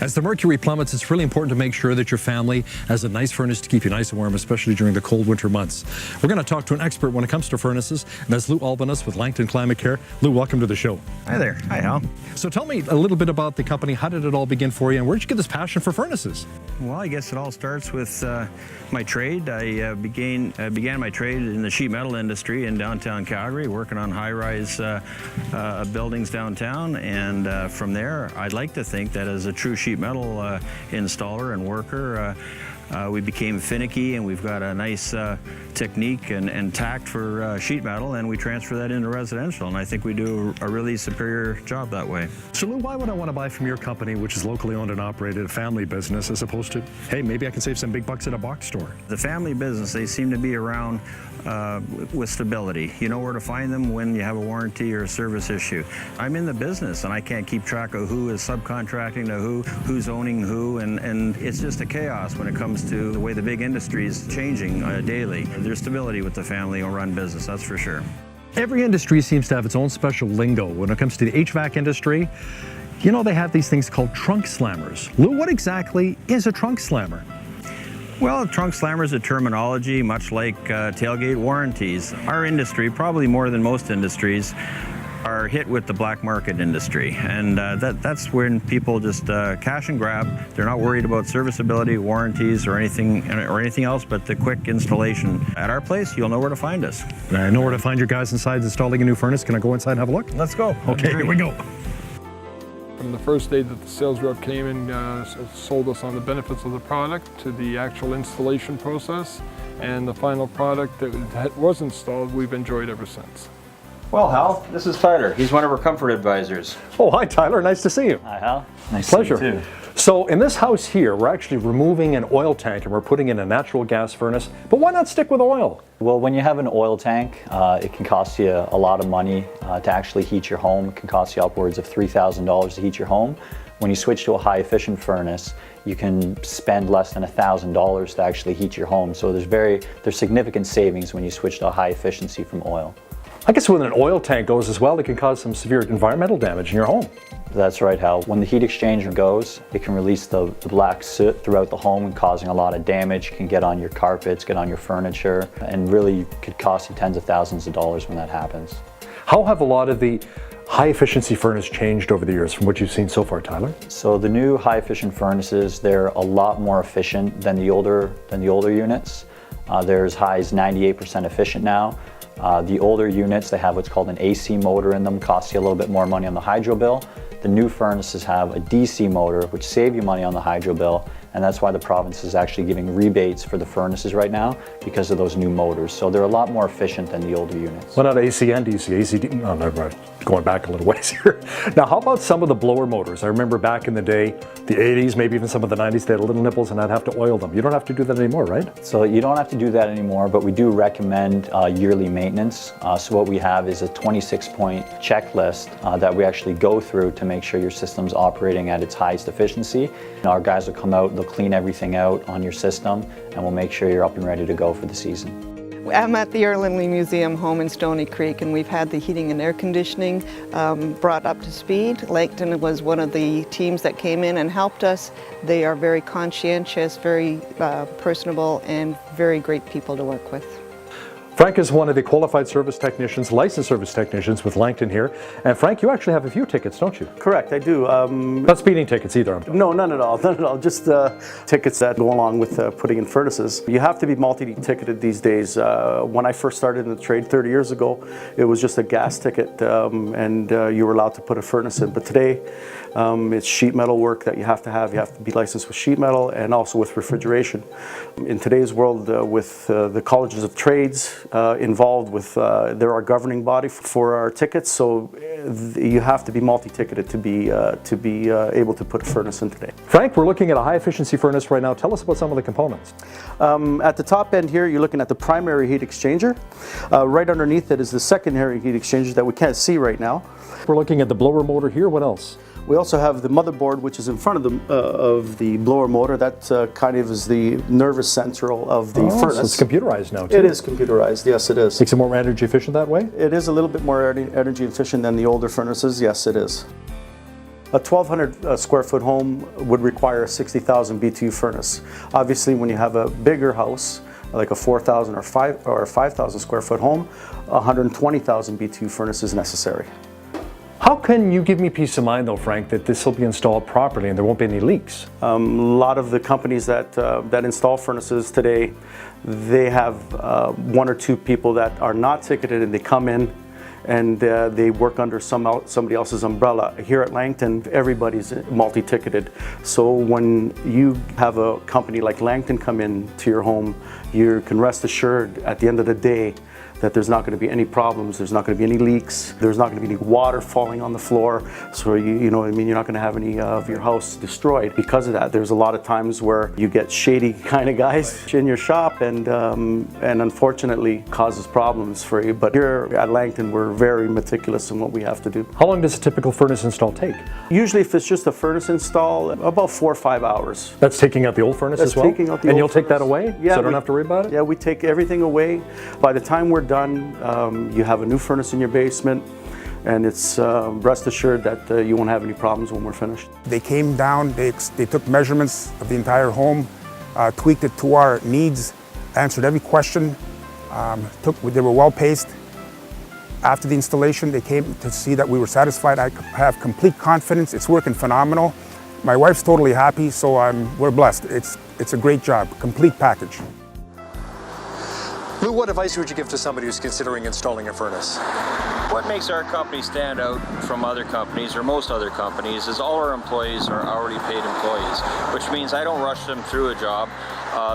As the mercury plummets, it's really important to make sure that your family has a nice furnace to keep you nice and warm, especially during the cold winter months. We're going to talk to an expert when it comes to furnaces, and that's Lou Ulbinas with Langton Climate Care. Lou, welcome to the show. Hi there. Hi, Hal. So tell me a little bit about the company. How did it all begin for you, and where did you get this passion for furnaces? Well, I guess it all starts with my trade. I began my trade in the sheet metal industry in downtown Calgary, working on high-rise buildings downtown, and from there, I'd like to think that as a true sheet metal installer and worker, we became finicky, and we've got a nice technique and tact for sheet metal, and we transfer that into residential, and I think we do a really superior job that way. So Lou, why would I want to buy from your company, which is locally owned and operated, a family business, as opposed to, hey, maybe I can save some big bucks at a box store? The family business, they seem to be around with stability. You know where to find them when you have a warranty or a service issue. I'm in the business, and I can't keep track of who is subcontracting to who's owning who, and it's just a chaos when it comes to the way the big industry is changing daily. There's stability with the family-run business, that's for sure. Every industry seems to have its own special lingo. When it comes to the HVAC industry, you know, they have these things called trunk slammers. Lou, what exactly is a trunk slammer? Well, trunk slammer is a terminology much like tailgate warranties. Our industry, probably more than most industries, are hit with the black market industry, and that's when people just cash and grab. They're not worried about serviceability, warranties, or anything else but the quick installation. At our place, you'll know where to find us. I know where to find your guys inside installing a new furnace. Can I go inside and have a look? Let's go. Okay, here we go. From the first day that the sales rep came and sold us on the benefits of the product, to the actual installation process, and the final product that was installed, we've enjoyed ever since. Well, Hal, this is Tyler. He's one of our comfort advisors. Oh, hi Tyler, nice to see you. Hi, Hal. Nice Pleasure. to see you too. So in this house here, we're actually removing an oil tank and we're putting in a natural gas furnace, but why not stick with oil? Well, when you have an oil tank, it can cost you a lot of money to actually heat your home. It can cost you upwards of $3,000 to heat your home. When you switch to a high efficient furnace, you can spend less than $1,000 to actually heat your home. So there's significant savings when you switch to a high efficiency from oil. I guess when an oil tank goes as well, it can cause some severe environmental damage in your home. That's right, Hal. When the heat exchanger goes, it can release the black soot throughout the home, causing a lot of damage. It can get on your carpets, get on your furniture, and really could cost you tens of thousands of dollars when that happens. How have a lot of the high efficiency furnace changed over the years from what you've seen so far, Tyler? So the new high efficient furnaces, they're a lot more efficient than the older units. They're as high as 98% efficient now. The older units, they have what's called an AC motor in them, costs you a little bit more money on the hydro bill. The new furnaces have a DC motor, which save you money on the hydro bill, and that's why the province is actually giving rebates for the furnaces right now, because of those new motors. So they're a lot more efficient than the older units. Well, not AC and DC, oh, never mind. Going back a little ways here. Now, how about some of the blower motors? I remember back in the day, the 80s, maybe even some of the 90s, they had little nipples and I'd have to oil them. You don't have to do that anymore, right? So you don't have to do that anymore, but we do recommend yearly maintenance. So what we have is a 26-point checklist that we actually go through to make sure your system's operating at its highest efficiency. Our guys will come out, they'll clean everything out on your system, and we'll make sure you're up and ready to go for the season. I'm at the Erlenley Museum home in Stony Creek, and we've had the heating and air conditioning brought up to speed. Langton was one of the teams that came in and helped us. They are very conscientious, very personable, and very great people to work with. Frank is one of the qualified service technicians, licensed service technicians with Langton here. And Frank, you actually have a few tickets, don't you? Correct, I do. Not speeding tickets either. No, none at all, none at all. Just tickets that go along with putting in furnaces. You have to be multi-ticketed these days. When I first started in the trade 30 years ago, it was just a gas ticket and you were allowed to put a furnace in. But today, it's sheet metal work that you have to have. You have to be licensed with sheet metal and also with refrigeration. In today's world, with the colleges of trades involved with, they're our governing body for our tickets, so you have to be multi-ticketed to be able to put a furnace in today. Frank, we're looking at a high efficiency furnace right now. Tell us about some of the components. At the top end here, you're looking at the primary heat exchanger. Right underneath it is the secondary heat exchanger that we can't see right now. We're looking at the blower motor here. What else? We also have the motherboard, which is in front of the blower motor. That kind of is the nervous central of the furnace. So it's computerized now, too. It is computerized, yes it is. Makes it more energy efficient that way? It is a little bit more energy efficient than the older furnaces, yes it is. A 1,200 square foot home would require a 60,000 BTU furnace. Obviously, when you have a bigger house, like a 4,000 or 5,000 square foot home, 120,000 BTU furnace is necessary. How can you give me peace of mind though, Frank, that this will be installed properly and there won't be any leaks? A lot of the companies that install furnaces today, they have one or two people that are not ticketed, and they come in and they work under somebody else's umbrella. Here at Langton, everybody's multi-ticketed. So when you have a company like Langton come in to your home, you can rest assured at the end of the day that there's not going to be any problems, there's not going to be any leaks, there's not going to be any water falling on the floor. So you know what I mean, you're not going to have any of your house destroyed. Because of that, there's a lot of times where you get shady kind of guys in your shop, and unfortunately causes problems for you. But here at Langton, we're very meticulous in what we have to do. How long does a typical furnace install take? Usually if it's just a furnace install, about 4 or 5 hours. That's taking out the old furnace as well? That's taking out the and old you'll take that furnace. away? Yeah, so I don't have to worry about it? Yeah, we take everything away. By the time we're done, you have a new furnace in your basement, and it's rest assured that you won't have any problems when we're finished. They came down, they took measurements of the entire home, tweaked it to our needs, answered every question, they were well paced. After the installation, they came to see that we were satisfied. I have complete confidence. It's working phenomenal. My wife's totally happy, so we're blessed. It's a great job, complete package. Lou, what advice would you give to somebody who's considering installing a furnace? What makes our company stand out from other companies, or most other companies, is all our employees are hourly paid employees, which means I don't rush them through a job.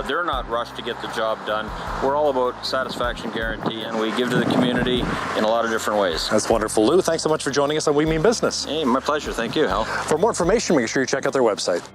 They're not rushed to get the job done. We're all about satisfaction guarantee, and we give to the community in a lot of different ways. That's wonderful. Lou, thanks so much for joining us on We Mean Business. Hey, my pleasure. Thank you, Hal. For more information, make sure you check out their website.